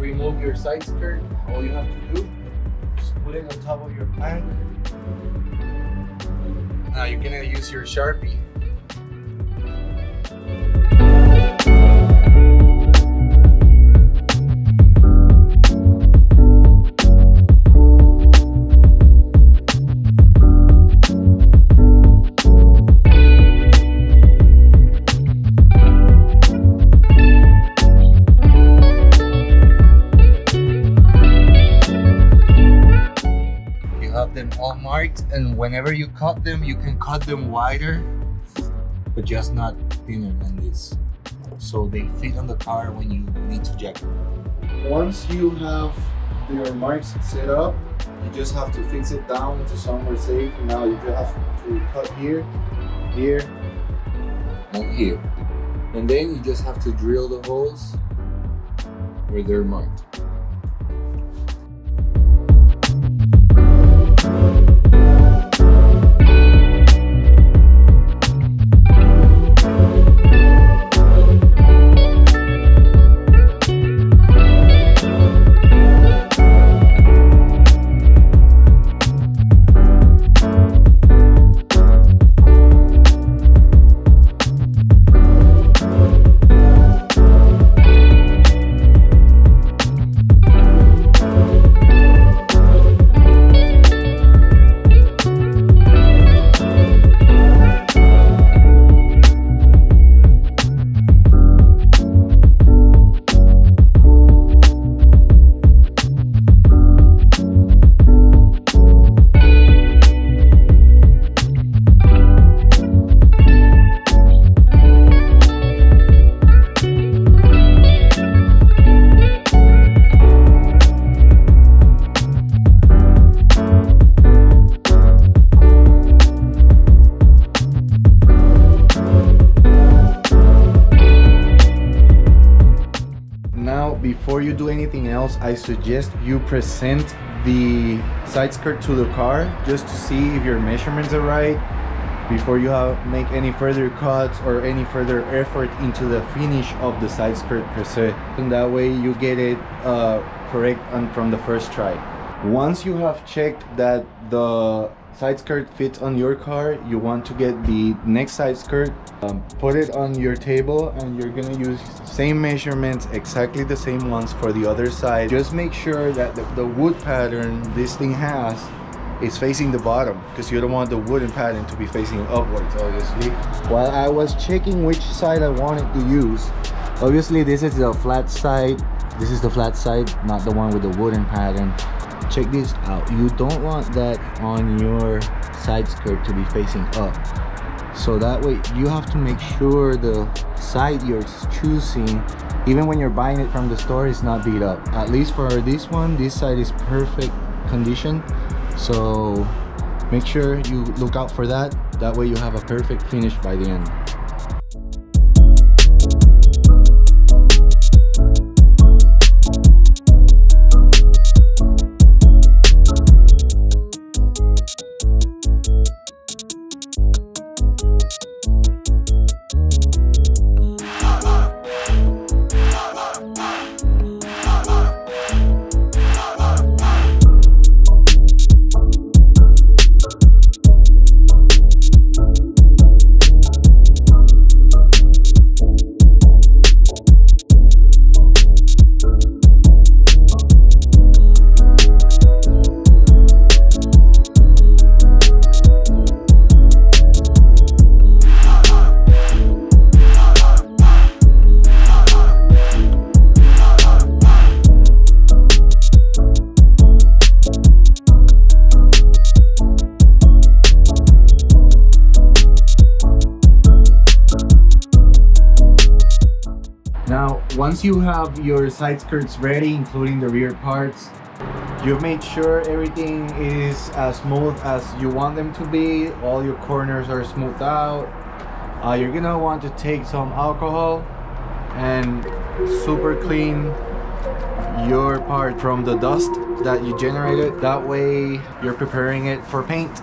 remove your side skirt, all you have to do is put it on top of your plank. Now you're gonna use your Sharpie. Them all marked, and whenever you cut them, you can cut them wider, but just not thinner than this, so they fit on the car when you need to jack them. Once you have your marks set up, you just have to fix it down to somewhere safe. Now you just have to cut here, here, and here, and then you just have to drill the holes where they're marked. Before you do anything else, I suggest you present the side skirt to the car just to see if your measurements are right before you make any further cuts or any further effort into the finish of the side skirt per se, and that way you get it correct from the first try. Once you have checked that the side skirt fits on your car, you want to get the next side skirt, put it on your table, and you're gonna use same measurements, exactly the same ones for the other side. Just make sure that the wood pattern this thing has is facing the bottom, because you don't want the wooden pattern to be facing upwards, obviously. While I was checking which side I wanted to use, obviously this is the flat side, this is the flat side, not the one with the wooden pattern. Check this out, you don't want that on your side skirt to be facing up, so that way you have to make sure the side you're choosing, even when you're buying it from the store, is not beat up. At least for this one, this side is perfect condition, so make sure you look out for that. That way you have a perfect finish by the end. Now, once you have your side skirts ready, including the rear parts, you've made sure everything is as smooth as you want them to be. All your corners are smoothed out. You're gonna want to take some alcohol and super clean your part from the dust that you generated. That way you're preparing it for paint.